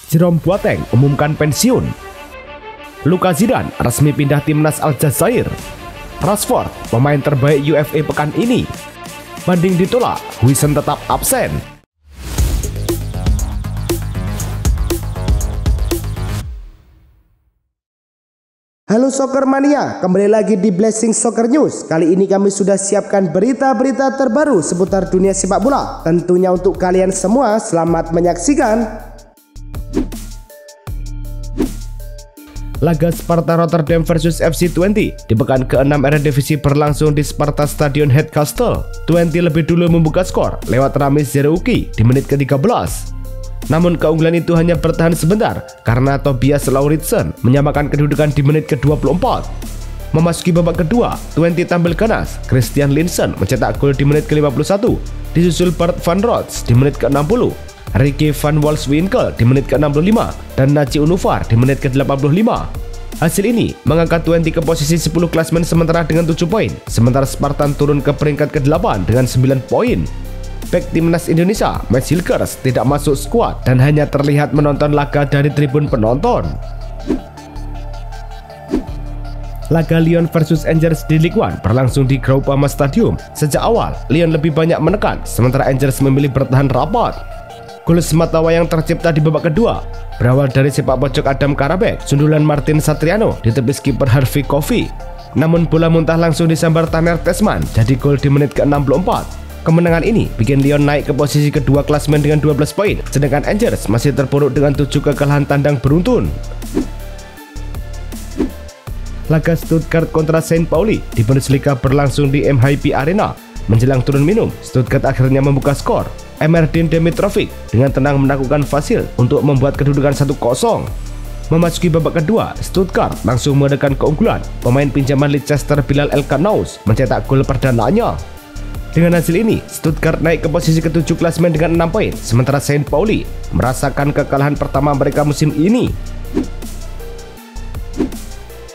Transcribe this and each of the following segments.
Jerome Boateng umumkan pensiun. Luka Zidane resmi pindah timnas Aljazair. Rashford pemain terbaik UEFA pekan ini. Banding ditolak, Huijsen tetap absen. Halo Soccer Mania, kembali lagi di Blessing Soccer News. Kali ini kami sudah siapkan berita-berita terbaru seputar dunia sepak bola. Tentunya untuk kalian semua, selamat menyaksikan. Laga Sparta Rotterdam versus FC Twente di pekan ke-6 Eredivisie berlangsung di Sparta Stadion Heidkastel. Twente lebih dulu membuka skor lewat Ramis Zerouki di menit ke-13. Namun keunggulan itu hanya bertahan sebentar karena Tobias Lauritsen menyamakan kedudukan di menit ke-24. Memasuki babak kedua, Twente tampil ganas. Christian Linssen mencetak gol di menit ke-51, disusul Bart van Rots di menit ke-60, Ricky van Wolfswinkel di menit ke-65, dan Naci Unufar di menit ke-85. Hasil ini mengangkat Twente ke posisi 10 klasemen sementara dengan 7 poin, sementara Spartan turun ke peringkat ke-8 dengan 9 poin. Bek timnas Indonesia, Mats Hilgers, tidak masuk skuad dan hanya terlihat menonton laga dari tribun penonton. Laga Lyon versus Angers di Ligue 1 berlangsung di Groupama Stadium. Sejak awal, Lyon lebih banyak menekan, sementara Angers memilih bertahan rapat. Gol sematawayang tercipta di babak kedua berawal dari sepak pojok Adam Karabek, sundulan Martin Satriano ditepis kiper Harvey Kofi. Namun bola muntah langsung disambar Taner Tesman jadi gol di menit ke-64. Kemenangan ini bikin Lyon naik ke posisi kedua klasemen dengan 12 poin, sedangkan Angers masih terpuruk dengan 7 kekalahan tandang beruntun. Laga Stuttgart kontra St. Pauli di Bundesliga berlangsung di MHP Arena. Menjelang turun minum, Stuttgart akhirnya membuka skor. Emerdin Demitrovic dengan tenang melakukan fasil untuk membuat kedudukan 1-0. Memasuki babak kedua, Stuttgart langsung mengadakan keunggulan. Pemain pinjaman Leicester Bilal Elkanaus mencetak gol perdananya. Dengan hasil ini, Stuttgart naik ke posisi ke-7 klasemen dengan 6 poin, sementara St. Pauli merasakan kekalahan pertama mereka musim ini.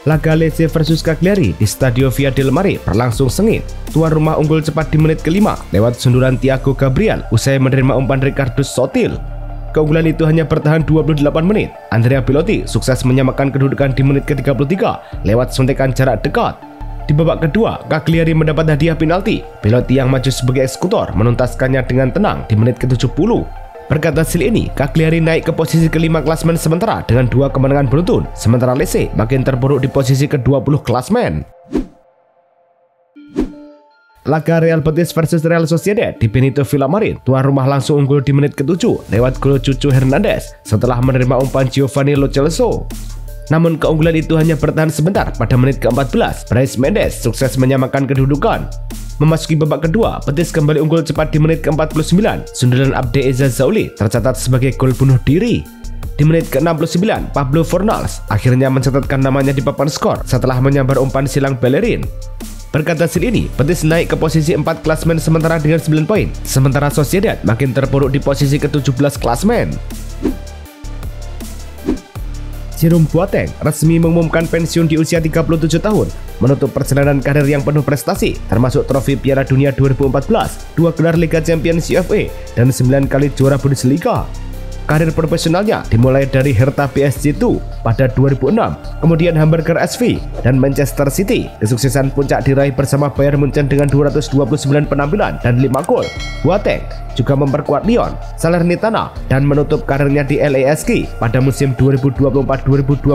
Laga Lecce versus Cagliari di Stadio Via del Mare berlangsung sengit. Tuan rumah unggul cepat di menit ke-5 lewat sundulan Thiago Gabriel usai menerima umpan Ricardo Sotil. Keunggulan itu hanya bertahan 28 menit. Andrea Belotti sukses menyamakan kedudukan di menit ke-33 lewat suntikan jarak dekat. Di babak kedua, Cagliari mendapat hadiah penalti. Belotti yang maju sebagai eksekutor menuntaskannya dengan tenang di menit ke-70. Berkat hasil ini, Cagliari naik ke posisi ke-5 klasemen sementara dengan 2 kemenangan beruntun, sementara Lecce makin terpuruk di posisi ke-20 klasemen. Laga Real Betis versus Real Sociedad di Benito Villamarin, tuan rumah langsung unggul di menit ke-7 lewat gol Cucu Hernandez setelah menerima umpan Giovanni Lo Celso. Namun keunggulan itu hanya bertahan sebentar. Pada menit ke-14, Brais Mendes sukses menyamakan kedudukan. Memasuki babak kedua, Betis kembali unggul cepat di menit ke-49. Sundulan Abde Eza Zauli tercatat sebagai gol bunuh diri. Di menit ke-69, Pablo Fornals akhirnya mencatatkan namanya di papan skor setelah menyambar umpan silang Bellerin. Berkat hasil ini, Betis naik ke posisi 4 klasemen sementara dengan 9 poin. Sementara Sociedad makin terpuruk di posisi ke-17 klasemen. Jerome Boateng resmi mengumumkan pensiun di usia 37 tahun, menutup perjalanan karir yang penuh prestasi, termasuk trofi Piala Dunia 2014, 2 gelar Liga Champions UEFA, dan 9 kali juara Bundesliga. Karir profesionalnya dimulai dari Hertha BSC 2 pada 2006, kemudian Hamburger SV dan Manchester City. Kesuksesan puncak diraih bersama Bayern Munchen dengan 229 penampilan dan 5 gol. Boateng juga memperkuat Lyon, Salernitana, dan menutup karirnya di LASK pada musim 2024-2025.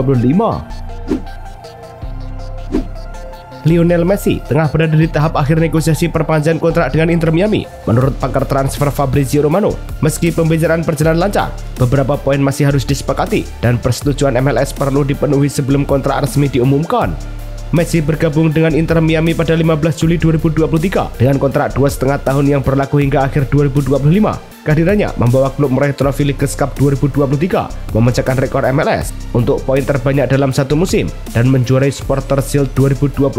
Lionel Messi tengah berada di tahap akhir negosiasi perpanjangan kontrak dengan Inter Miami. Menurut pakar transfer Fabrizio Romano, meski pembicaraan berjalan lancar, beberapa poin masih harus disepakati dan persetujuan MLS perlu dipenuhi sebelum kontrak resmi diumumkan. Messi bergabung dengan Inter Miami pada 15 Juli 2023 dengan kontrak 2,5 tahun yang berlaku hingga akhir 2025. Kehadirannya membawa klub meraih trofi League Cup 2023, memecahkan rekor MLS untuk poin terbanyak dalam satu musim dan menjuarai Supporters Shield 2024.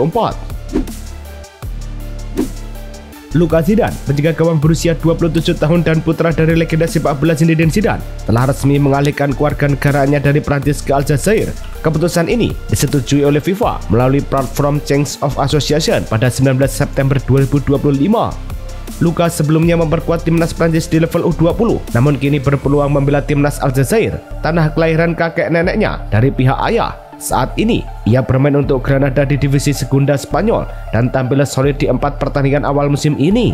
Luka Zidane, penjaga gawang berusia 27 tahun dan putra dari legenda sepak bola Zinedine Zidane, telah resmi mengalihkan kewarganegaraannya dari Prancis ke Aljazair. Keputusan ini disetujui oleh FIFA melalui platform Change of Association pada 19 September 2025. Luka sebelumnya memperkuat timnas Prancis di level U20, namun kini berpeluang membela timnas Aljazair, tanah kelahiran kakek neneknya dari pihak ayah. Saat ini, ia bermain untuk Granada di divisi Segunda Spanyol dan tampil solid di 4 pertandingan awal musim ini.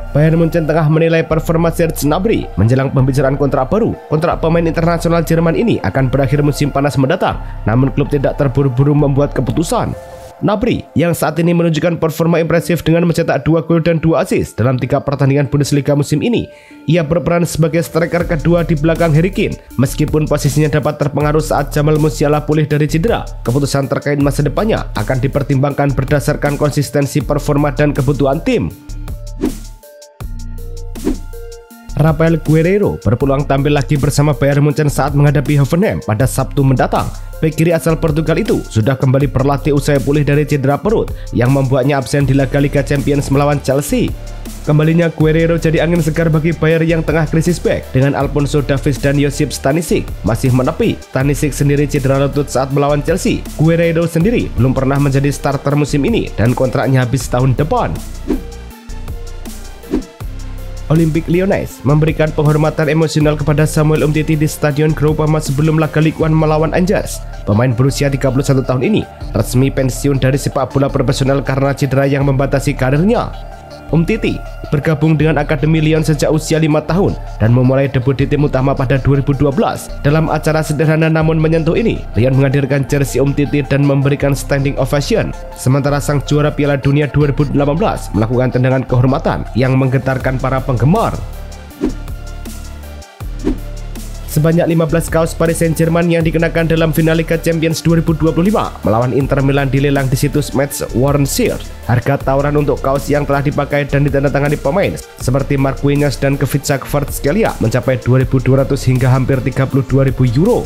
Bayern Munchen tengah menilai performa Serge Gnabry menjelang pembicaraan kontrak baru. Kontrak pemain internasional Jerman ini akan berakhir musim panas mendatang, namun klub tidak terburu-buru membuat keputusan. Gnabry yang saat ini menunjukkan performa impresif dengan mencetak 2 gol dan 2 assist dalam 3 pertandingan Bundesliga musim ini. Ia berperan sebagai striker kedua di belakang Harry Kane, meskipun posisinya dapat terpengaruh saat Jamal Musiala pulih dari cedera. Keputusan terkait masa depannya akan dipertimbangkan berdasarkan konsistensi performa dan kebutuhan tim. Rafael Guerreiro berpeluang tampil lagi bersama Bayern Munchen saat menghadapi Hoffenheim pada Sabtu mendatang. Bek kiri asal Portugal itu sudah kembali berlatih usai pulih dari cedera perut yang membuatnya absen di laga Liga Champions melawan Chelsea. Kembalinya Guerreiro jadi angin segar bagi Bayern yang tengah krisis bek dengan Alphonso Davies dan Josip Stanisic masih menepi. Stanisic sendiri cedera lutut saat melawan Chelsea. Guerreiro sendiri belum pernah menjadi starter musim ini dan kontraknya habis tahun depan. Olympique Lyonnais memberikan penghormatan emosional kepada Samuel Umtiti di Stadion Groupama sebelum laga Ligue 1 melawan Angers. Pemain berusia 31 tahun ini resmi pensiun dari sepak bola profesional karena cedera yang membatasi karirnya. Umtiti bergabung dengan Akademi Lyon sejak usia 5 tahun dan memulai debut di tim utama pada 2012. Dalam acara sederhana namun menyentuh ini, Lyon menghadirkan jersey Umtiti dan memberikan standing ovation. Sementara sang juara Piala Dunia 2018 melakukan tendangan kehormatan yang menggetarkan para penggemar. Sebanyak 15 kaos Paris Saint-Germain yang dikenakan dalam final Liga Champions 2025 melawan Inter Milan dilelang di situs Match Worn Shirt. Harga tawaran untuk kaos yang telah dipakai dan ditandatangani pemain seperti Marquinhos dan Kvicha Kvaratskhelia mencapai 2.200 hingga hampir 32.000 euro.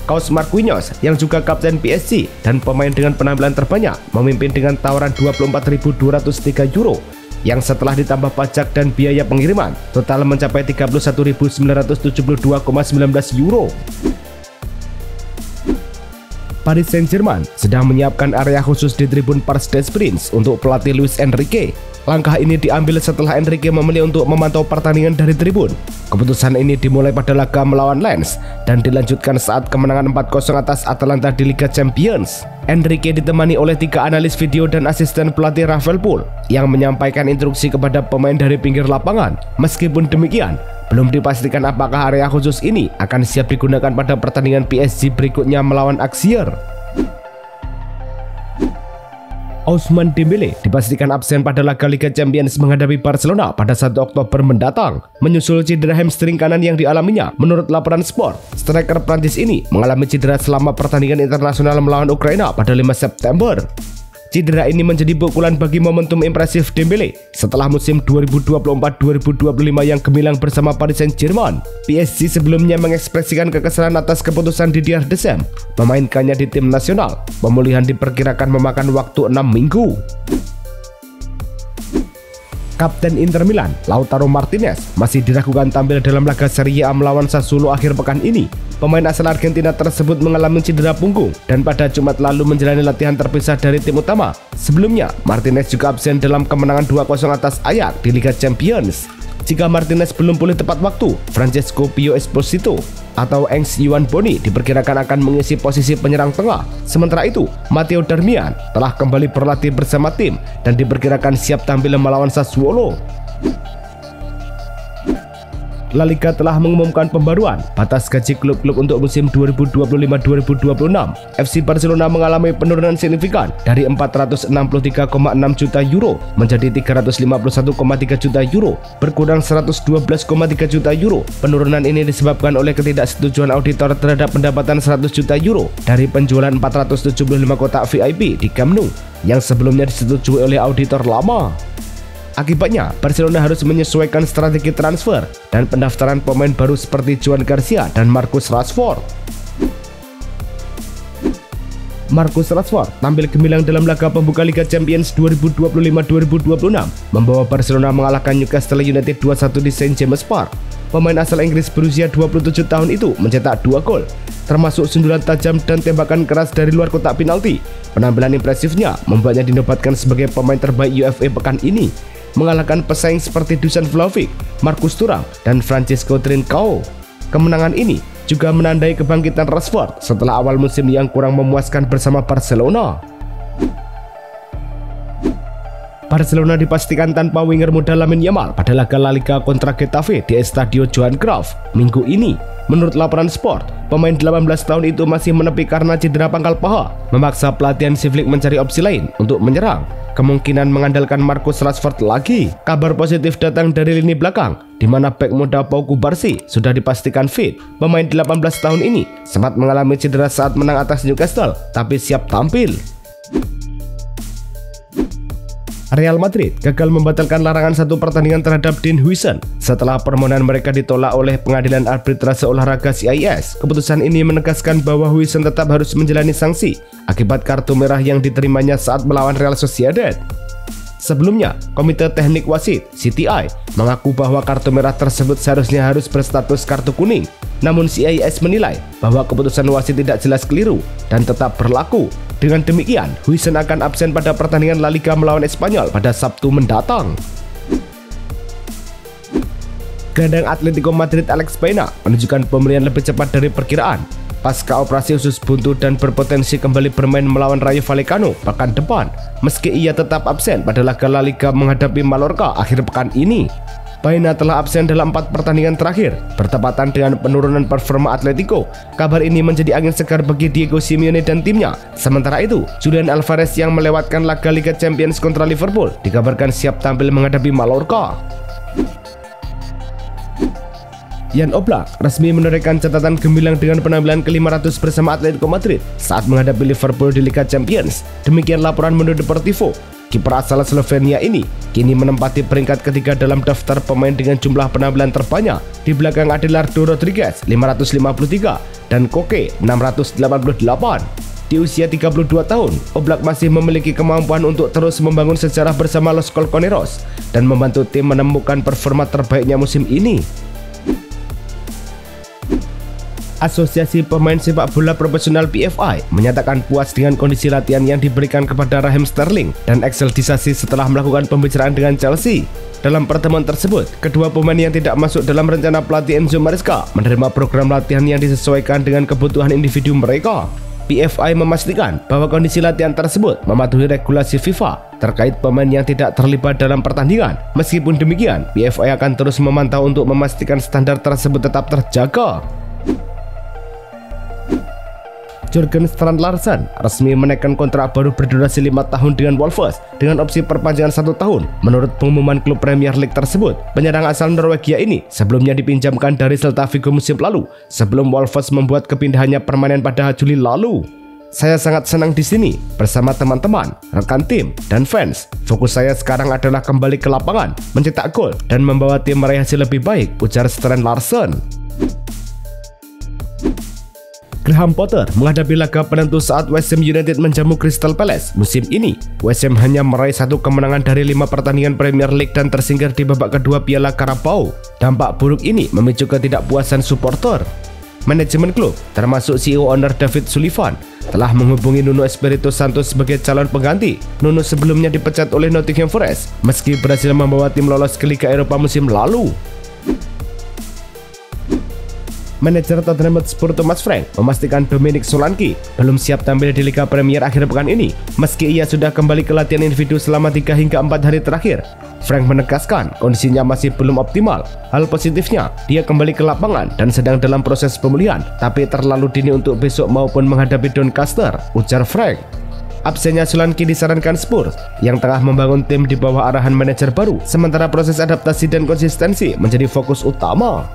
Kaos Marquinhos yang juga kapten PSG dan pemain dengan penampilan terbanyak memimpin dengan tawaran 24.203 euro. Yang setelah ditambah pajak dan biaya pengiriman total mencapai 31.972,19 euro. Paris Saint-Germain sedang menyiapkan area khusus di tribun Parc des Princes untuk pelatih Luis Enrique. Langkah ini diambil setelah Enrique memilih untuk memantau pertandingan dari tribun. Keputusan ini dimulai pada laga melawan Lens dan dilanjutkan saat kemenangan 4-0 atas Atalanta di Liga Champions. Enrique ditemani oleh 3 analis video dan asisten pelatih Rafael Poul yang menyampaikan instruksi kepada pemain dari pinggir lapangan. Meskipun demikian, belum dipastikan apakah area khusus ini akan siap digunakan pada pertandingan PSG berikutnya melawan Auxerre. Ousmane Dembélé dipastikan absen pada laga Liga Champions menghadapi Barcelona pada 1 Oktober mendatang. Menyusul cedera hamstring kanan yang dialaminya, menurut laporan Sport, striker Prancis ini mengalami cedera selama pertandingan internasional melawan Ukraina pada 5 September. Cedera ini menjadi pukulan bagi momentum impresif Dembélé setelah musim 2024-2025 yang gemilang bersama Paris Saint-Germain. PSG sebelumnya mengekspresikan kekesalan atas keputusan Didier Deschamps memainkannya di tim nasional. Pemulihan diperkirakan memakan waktu 6 minggu. Kapten Inter Milan, Lautaro Martinez, masih diragukan tampil dalam laga Serie A melawan Sassuolo akhir pekan ini. Pemain asal Argentina tersebut mengalami cedera punggung dan pada Jumat lalu menjalani latihan terpisah dari tim utama. Sebelumnya, Martinez juga absen dalam kemenangan 2-0 atas Ajax di Liga Champions. Jika Martinez belum pulih tepat waktu, Francesco Pio Esposito atau Ernst Juan Boni diperkirakan akan mengisi posisi penyerang tengah. Sementara itu, Matteo Darmian telah kembali berlatih bersama tim dan diperkirakan siap tampil melawan Sassuolo. La Liga telah mengumumkan pembaruan batas gaji klub-klub untuk musim 2025-2026. FC Barcelona mengalami penurunan signifikan dari 463,6 juta euro menjadi 351,3 juta euro, berkurang 112,3 juta euro. Penurunan ini disebabkan oleh ketidaksetujuan auditor terhadap pendapatan 100 juta euro dari penjualan 475 kotak VIP di Camp Nou yang sebelumnya disetujui oleh auditor lama. Akibatnya, Barcelona harus menyesuaikan strategi transfer dan pendaftaran pemain baru seperti Joan Garcia dan Marcus Rashford. Marcus Rashford tampil gemilang dalam laga pembuka Liga Champions 2025-2026, membawa Barcelona mengalahkan Newcastle United 2-1 di St James Park. Pemain asal Inggris berusia 27 tahun itu mencetak 2 gol termasuk sundulan tajam dan tembakan keras dari luar kotak penalti. Penampilan impresifnya membuatnya dinobatkan sebagai pemain terbaik UFA pekan ini, mengalahkan pesaing seperti Dusan Vlahovic, Marcus Thuram, dan Francisco Trincao. Kemenangan ini juga menandai kebangkitan Rashford setelah awal musim yang kurang memuaskan bersama Barcelona. Barcelona dipastikan tanpa winger muda Lamine Yamal pada laga La Liga kontra Getafe di Estadio Johan Cruyff minggu ini. Menurut laporan Sport, pemain 18 tahun itu masih menepi karena cedera pangkal paha, memaksa pelatih Hansi Flick mencari opsi lain untuk menyerang, kemungkinan mengandalkan Marcus Rashford lagi. Kabar positif datang dari lini belakang, di mana bek muda Pau Kubarsi sudah dipastikan fit. Pemain 18 tahun ini sempat mengalami cedera saat menang atas Newcastle, tapi siap tampil. Real Madrid gagal membatalkan larangan satu pertandingan terhadap Dean Huijsen setelah permohonan mereka ditolak oleh Pengadilan Arbitrase Olahraga CIS. Keputusan ini menegaskan bahwa Huijsen tetap harus menjalani sanksi akibat kartu merah yang diterimanya saat melawan Real Sociedad. Sebelumnya, Komite Teknik Wasit (CTI) mengaku bahwa kartu merah tersebut seharusnya harus berstatus kartu kuning. Namun CIS menilai bahwa keputusan wasit tidak jelas keliru dan tetap berlaku. Dengan demikian, Huijsen akan absen pada pertandingan La Liga melawan Espanyol pada Sabtu mendatang. Gelandang Atletico Madrid Alex Baena menunjukkan pembelian lebih cepat dari perkiraan pasca operasi usus buntu dan berpotensi kembali bermain melawan Rayo Vallecano pekan depan, meski ia tetap absen pada laga La Liga menghadapi Mallorca akhir pekan ini. Baena telah absen dalam 4 pertandingan terakhir, bertepatan dengan penurunan performa Atletico. Kabar ini menjadi angin segar bagi Diego Simeone dan timnya. Sementara itu, Julian Alvarez yang melewatkan laga Liga Champions kontra Liverpool dikabarkan siap tampil menghadapi Mallorca. Jan Oblak resmi menorehkan catatan gemilang dengan penampilan ke-500 bersama Atletico Madrid saat menghadapi Liverpool di Liga Champions. Demikian laporan Mundo Deportivo. Kiper asal Slovenia ini kini menempati peringkat ketiga dalam daftar pemain dengan jumlah penampilan terbanyak di belakang Adelardo Rodriguez 553 dan Koke 688. Di usia 32 tahun, Oblak masih memiliki kemampuan untuk terus membangun sejarah bersama Los Colchoneros dan membantu tim menemukan performa terbaiknya musim ini. Asosiasi Pemain Sepak Bola Profesional PFI menyatakan puas dengan kondisi latihan yang diberikan kepada Raheem Sterling dan Axel Disasi setelah melakukan pembicaraan dengan Chelsea. Dalam pertemuan tersebut, kedua pemain yang tidak masuk dalam rencana pelatih Enzo Maresca menerima program latihan yang disesuaikan dengan kebutuhan individu mereka. PFI memastikan bahwa kondisi latihan tersebut mematuhi regulasi FIFA terkait pemain yang tidak terlibat dalam pertandingan. Meskipun demikian, PFI akan terus memantau untuk memastikan standar tersebut tetap terjaga. Jurgen Strand Larsen resmi menaikkan kontrak baru berdurasi 5 tahun dengan Wolves dengan opsi perpanjangan 1 tahun. Menurut pengumuman klub Premier League tersebut, penyerang asal Norwegia ini sebelumnya dipinjamkan dari Celta Vigo musim lalu sebelum Wolves membuat kepindahannya permanen pada Juli lalu. Saya sangat senang di sini bersama teman-teman, rekan tim, dan fans. Fokus saya sekarang adalah kembali ke lapangan, mencetak gol, dan membawa tim meraih hasil lebih baik, ujar Strand Larsen. Graham Potter menghadapi laga penentu saat West Ham United menjamu Crystal Palace musim ini. West Ham hanya meraih 1 kemenangan dari 5 pertandingan Premier League dan tersingkir di babak kedua Piala Carabao. Dampak buruk ini memicu ketidakpuasan supporter. Manajemen klub, termasuk CEO owner David Sullivan, telah menghubungi Nuno Espirito Santo sebagai calon pengganti. Nuno sebelumnya dipecat oleh Nottingham Forest meski berhasil membawa tim lolos ke Liga Eropa musim lalu. Manajer Tottenham Hotspur Thomas Frank memastikan Dominic Solanke belum siap tampil di Liga Premier akhir pekan ini, meski ia sudah kembali ke latihan individu selama 3 hingga 4 hari terakhir. Frank menegaskan kondisinya masih belum optimal. Hal positifnya, dia kembali ke lapangan dan sedang dalam proses pemulihan, tapi terlalu dini untuk besok maupun menghadapi Doncaster, ujar Frank. Absennya Solanke disarankan Spurs yang tengah membangun tim di bawah arahan manajer baru, sementara proses adaptasi dan konsistensi menjadi fokus utama.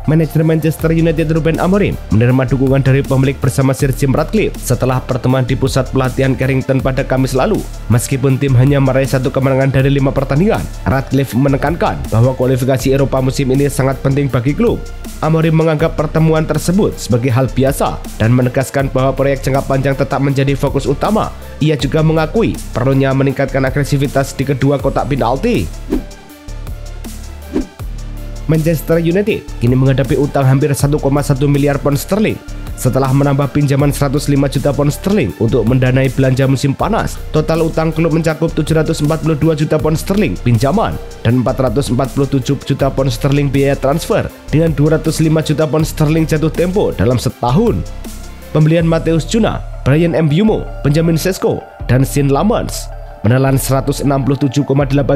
Manajer Manchester United Ruben Amorim menerima dukungan dari pemilik bersama Sir Jim Ratcliffe setelah pertemuan di pusat pelatihan Carrington pada Kamis lalu. Meskipun tim hanya meraih 1 kemenangan dari 5 pertandingan, Ratcliffe menekankan bahwa kualifikasi Eropa musim ini sangat penting bagi klub. Amorim menganggap pertemuan tersebut sebagai hal biasa dan menegaskan bahwa proyek jangka panjang tetap menjadi fokus utama. Ia juga mengakui perlunya meningkatkan agresivitas di kedua kotak penalti. Manchester United kini menghadapi utang hampir 1,1 miliar pound sterling. Setelah menambah pinjaman 105 juta pound sterling untuk mendanai belanja musim panas, total utang klub mencakup 742 juta pound sterling pinjaman dan 447 juta pound sterling biaya transfer dengan 205 juta pound sterling jatuh tempo dalam setahun. Pembelian Matheus Cunha, Bryan Mbeumo, Benjamin Sesko, dan Sean Lamans menelan 167,8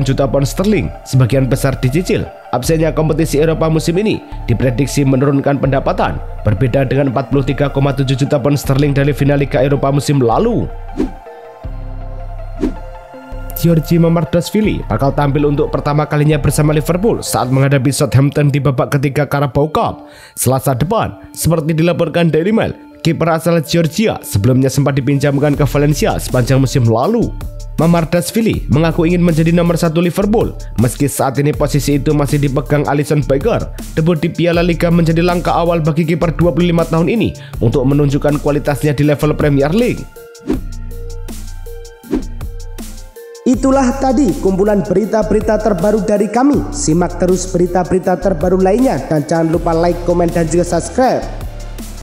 juta pound sterling, sebagian besar dicicil. Absennya kompetisi Eropa musim ini diprediksi menurunkan pendapatan, berbeda dengan 43,7 juta pound sterling dari final Liga Eropa musim lalu. Giorgi Mamardashvili bakal tampil untuk pertama kalinya bersama Liverpool saat menghadapi Southampton di babak ketiga Carabao Cup Selasa depan, seperti dilaporkan Daily Mail. Kiper asal Georgia sebelumnya sempat dipinjamkan ke Valencia sepanjang musim lalu. Mamardashvili mengaku ingin menjadi nomor 1 Liverpool, meski saat ini posisi itu masih dipegang Alisson Becker. Debut di Piala Liga menjadi langkah awal bagi kiper 25 tahun ini untuk menunjukkan kualitasnya di level Premier League. Itulah tadi kumpulan berita-berita terbaru dari kami. Simak terus berita-berita terbaru lainnya dan jangan lupa like, komen, dan juga subscribe.